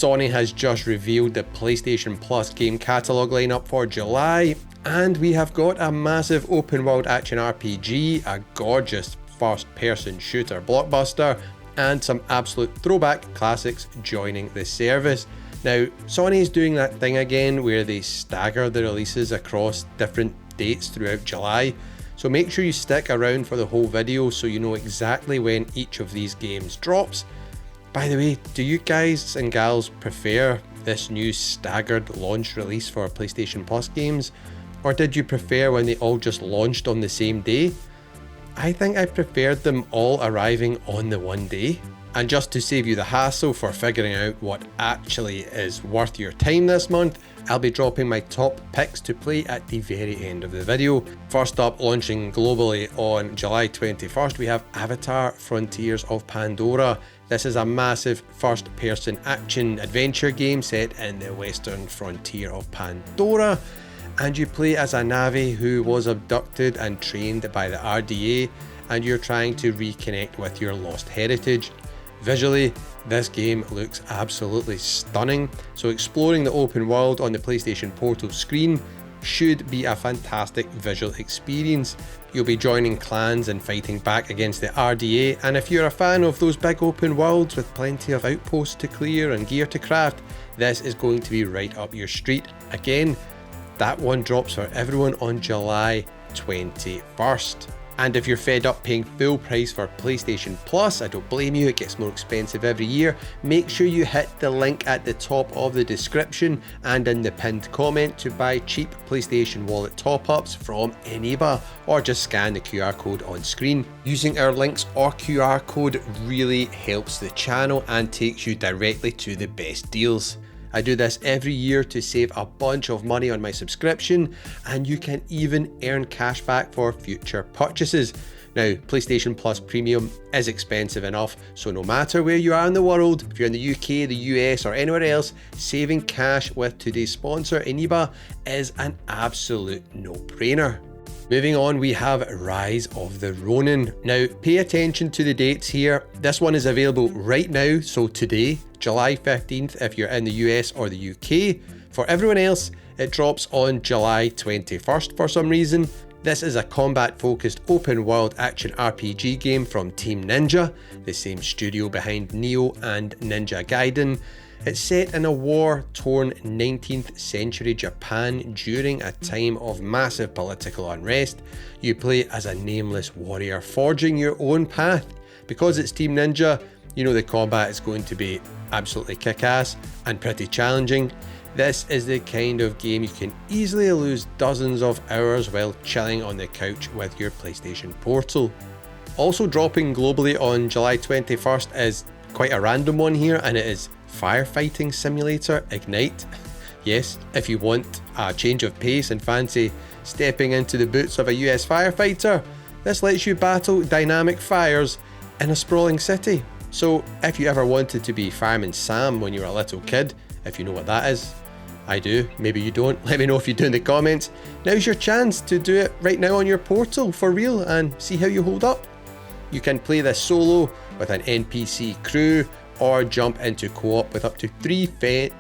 Sony has just revealed the PlayStation Plus game catalogue lineup for July, and we have got a massive open world action RPG, a gorgeous first person shooter blockbuster, and some absolute throwback classics joining the service. Now, Sony's doing that thing again where they stagger the releases across different dates throughout July, so make sure you stick around for the whole video so you know exactly when each of these games drops. By the way, do you guys and gals prefer this new staggered launch release for PlayStation Plus games? Or did you prefer when they all just launched on the same day? I think I preferred them all arriving on the one day. And just to save you the hassle for figuring out what actually is worth your time this month, I'll be dropping my top picks to play at the very end of the video. First up, launching globally on July 21st, we have Avatar: Frontiers of Pandora. This is a massive first-person action adventure game set in the western frontier of Pandora, and you play as a Na'vi who was abducted and trained by the RDA, and you're trying to reconnect with your lost heritage. Visually, this game looks absolutely stunning, so exploring the open world on the PlayStation Portal screen should be a fantastic visual experience. You'll be joining clans and fighting back against the RDA, and if you're a fan of those big open worlds with plenty of outposts to clear and gear to craft, this is going to be right up your street. Again, that one drops for everyone on July 21st. And if you're fed up paying full price for PlayStation Plus, I don't blame you, it gets more expensive every year. Make sure you hit the link at the top of the description and in the pinned comment to buy cheap PlayStation Wallet top-ups from Eniba, or just scan the QR code on screen. Using our links or QR code really helps the channel and takes you directly to the best deals. I do this every year to save a bunch of money on my subscription, and you can even earn cash back for future purchases. Now, PlayStation Plus Premium is expensive enough, so no matter where you are in the world, if you're in the UK, the US or anywhere else, saving cash with today's sponsor Eniba is an absolute no-brainer. Moving on, we have Rise of the Ronin. Now, pay attention to the dates here. This one is available right now, so today, July 15th if you're in the US or the UK. For everyone else, it drops on July 21st for some reason. This is a combat-focused open-world action RPG game from Team Ninja, the same studio behind Nioh and Ninja Gaiden. It's set in a war-torn 19th century Japan during a time of massive political unrest. You play as a nameless warrior forging your own path. Because it's Team Ninja, you know the combat is going to be absolutely kick-ass and pretty challenging. This is the kind of game you can easily lose dozens of hours while chilling on the couch with your PlayStation Portal. Also dropping globally on July 21st is quite a random one here, and it is Firefighting Simulator Ignite. Yes, if you want a change of pace and fancy stepping into the boots of a US firefighter, this lets you battle dynamic fires in a sprawling city. So if you ever wanted to be Fireman Sam when you were a little kid, if you know what that is, I do, maybe you don't, let me know if you do in the comments. Now's your chance to do it right now on your portal for real and see how you hold up. You can play this solo with an NPC crew, or jump into co-op with up to 3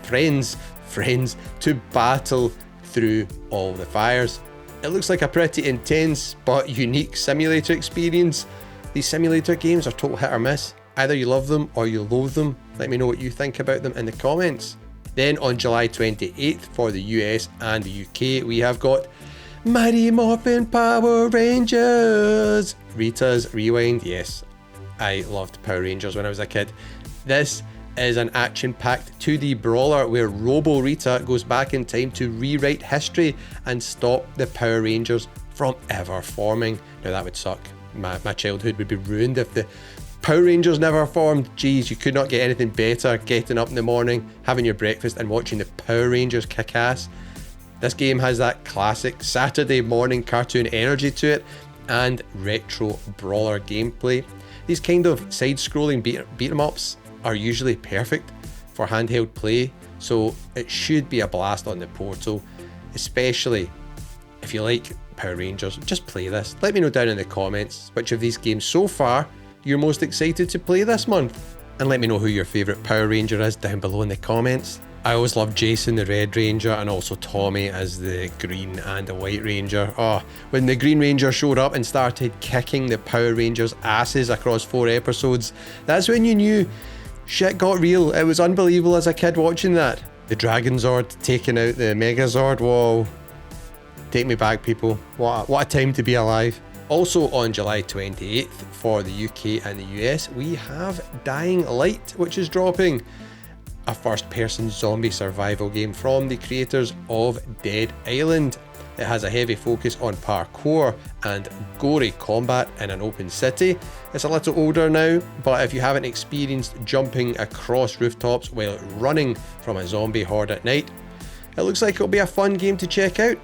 friends to battle through all the fires. It looks like a pretty intense but unique simulator experience. These simulator games are total hit or miss. Either you love them or you loathe them. Let me know what you think about them in the comments. Then on July 28th for the US and the UK, we have got Mighty Morphin Power Rangers! Rita's Rewind. Yes, I loved Power Rangers when I was a kid. This is an action-packed 2D brawler where Robo Rita goes back in time to rewrite history and stop the Power Rangers from ever forming. Now that would suck. My childhood would be ruined if the Power Rangers never formed. Geez, you could not get anything better getting up in the morning, having your breakfast and watching the Power Rangers kick ass. This game has that classic Saturday morning cartoon energy to it and retro brawler gameplay. These kind of side-scrolling beat 'em ups are usually perfect for handheld play, so it should be a blast on the portal, especially if you like Power Rangers. Just play this. Let me know down in the comments which of these games so far you're most excited to play this month. And let me know who your favourite Power Ranger is down below in the comments. I always loved Jason the Red Ranger and also Tommy as the Green and the White Ranger. Oh, when the Green Ranger showed up and started kicking the Power Rangers' asses across 4 episodes, that's when you knew shit got real. It was unbelievable as a kid watching that. The Dragon Zord taking out the Megazord, whoa. Take me back, people. What a time to be alive. Also on July 28th for the UK and the US, we have Dying Light, which is dropping. A first-person zombie survival game from the creators of Dead Island. It has a heavy focus on parkour and gory combat in an open city. It's a little older now, but if you haven't experienced jumping across rooftops while running from a zombie horde at night, it looks like it'll be a fun game to check out,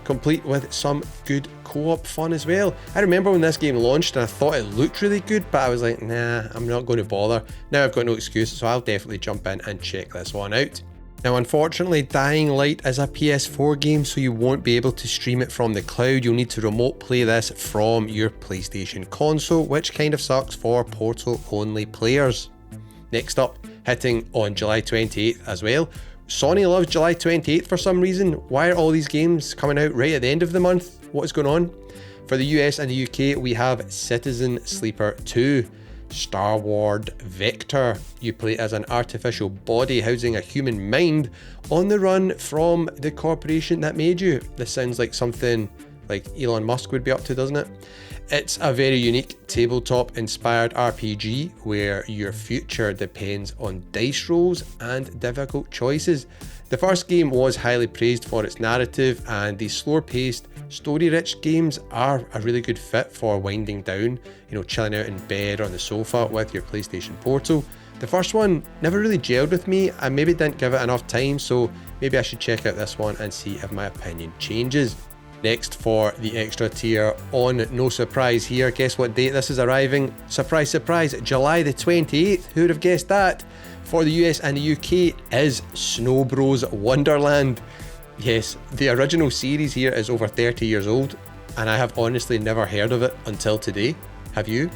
complete with some good co-op fun as well. I remember when this game launched and I thought it looked really good, but I was like, nah, I'm not going to bother. Now I've got no excuse, so I'll definitely jump in and check this one out. Now unfortunately, Dying Light is a PS4 game, so you won't be able to stream it from the cloud. You'll need to remote play this from your PlayStation console, which kind of sucks for Portal only players. Next up, hitting on July 28th as well, Sony loves July 28th for some reason. Why are all these games coming out right at the end of the month? What is going on? For the US and the UK, we have Citizen Sleeper 2, Star Wars Vector. You play as an artificial body housing a human mind on the run from the corporation that made you. This sounds like something like Elon Musk would be up to, doesn't it? It's a very unique tabletop inspired RPG where your future depends on dice rolls and difficult choices. The first game was highly praised for its narrative, and these slower paced, story rich games are a really good fit for winding down, chilling out in bed or on the sofa with your PlayStation Portal. The first one never really gelled with me. I maybe didn't give it enough time, so maybe I should check out this one and see if my opinion changes. Next, for the extra tier, on no surprise here, guess what date this is arriving? Surprise, surprise, July the 28th. Who would have guessed that? For the US and the UK is Snow Bros Wonderland. Yes, the original series here is over 30 years old, and I have honestly never heard of it until today. Have you?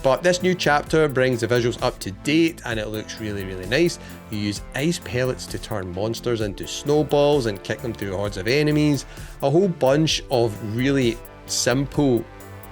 But this new chapter brings the visuals up to date and it looks really, really nice. You use ice pellets to turn monsters into snowballs and kick them through hordes of enemies. A whole bunch of really simple,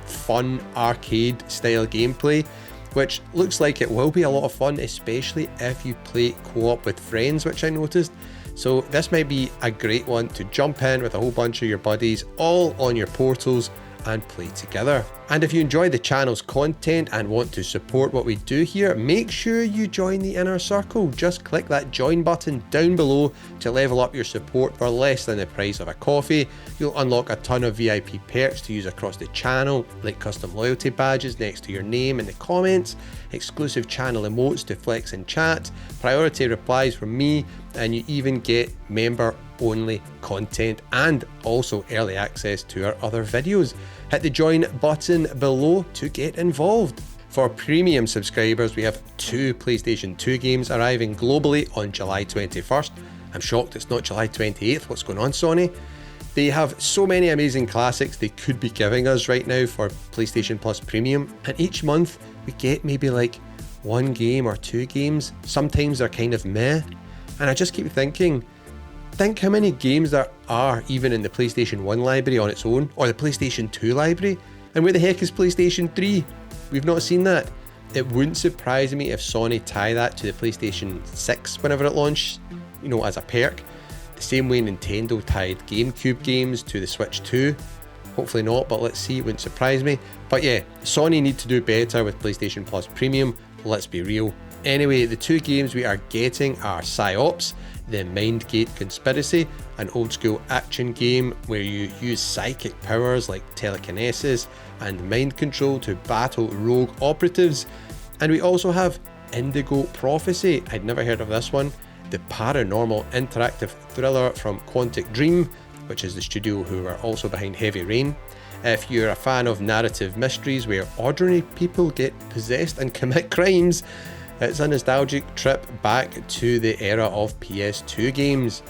fun arcade style gameplay, which looks like it will be a lot of fun, especially if you play co-op with friends, which I noticed. So this might be a great one to jump in with a whole bunch of your buddies all on your portals and play together. And if you enjoy the channel's content and want to support what we do here, make sure you join the inner circle. Just click that join button down below to level up your support for less than the price of a coffee. You'll unlock a ton of VIP perks to use across the channel, like custom loyalty badges next to your name in the comments, exclusive channel emotes to flex in chat, priority replies from me, and you even get member only content and also early access to our other videos. Hit the join button below to get involved. For premium subscribers, we have 2 PlayStation 2 games arriving globally on July 21st. I'm shocked it's not July 28th. What's going on, Sony? They have so many amazing classics they could be giving us right now for PlayStation Plus Premium, and each month we get maybe like 1 game or 2 games. Sometimes they're kind of meh, and I just keep thinking, think how many games there are even in the PlayStation 1 library on its own, or the PlayStation 2 library, and where the heck is PlayStation 3? We've not seen that. It wouldn't surprise me if Sony tie that to the PlayStation 6 whenever it launched, as a perk. The same way Nintendo tied GameCube games to the Switch 2. Hopefully not, but let's see, it wouldn't surprise me. But yeah, Sony need to do better with PlayStation Plus Premium, let's be real. Anyway, the 2 games we are getting are Psyops, the Mindgate Conspiracy, an old school action game where you use psychic powers like telekinesis and mind control to battle rogue operatives. And we also have Indigo Prophecy, I'd never heard of this one, the paranormal interactive thriller from Quantic Dream, which is the studio who are also behind Heavy Rain. If you're a fan of narrative mysteries where ordinary people get possessed and commit crimes, it's a nostalgic trip back to the era of PS2 games.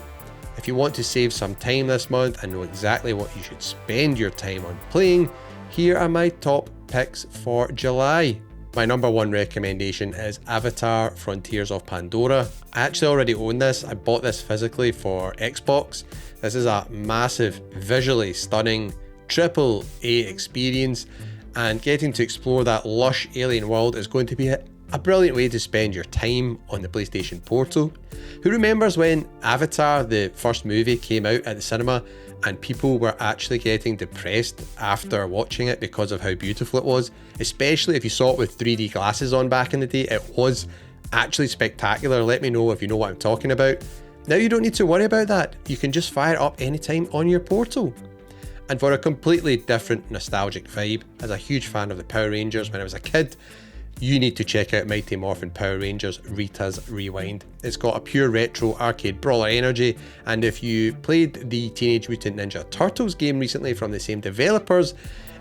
If you want to save some time this month and know exactly what you should spend your time on playing, here are my top picks for July. My number one recommendation is Avatar Frontiers of Pandora. I actually already own this. I bought this physically for Xbox. This is a massive, visually stunning AAA experience, and getting to explore that lush alien world is going to be a brilliant way to spend your time on the PlayStation Portal. Who remembers when Avatar, the first movie, came out at the cinema and people were actually getting depressed after watching it because of how beautiful it was? Especially if you saw it with 3D glasses on back in the day. It was actually spectacular. Let me know if you know what I'm talking about. Now you don't need to worry about that. You can just fire it up anytime on your Portal. And for a completely different nostalgic vibe, as a huge fan of the Power Rangers when I was a kid, you need to check out Mighty Morphin Power Rangers Rita's Rewind. It's got a pure retro arcade brawler energy, and if you played the Teenage Mutant Ninja Turtles game recently from the same developers,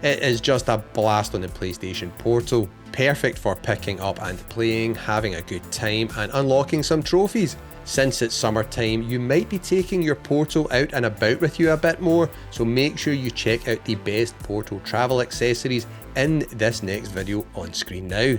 it is just a blast on the PlayStation Portal. Perfect for picking up and playing, having a good time, and unlocking some trophies. Since it's summertime, you might be taking your Portal out and about with you a bit more, so make sure you check out the best Portal travel accessories in this next video on screen now.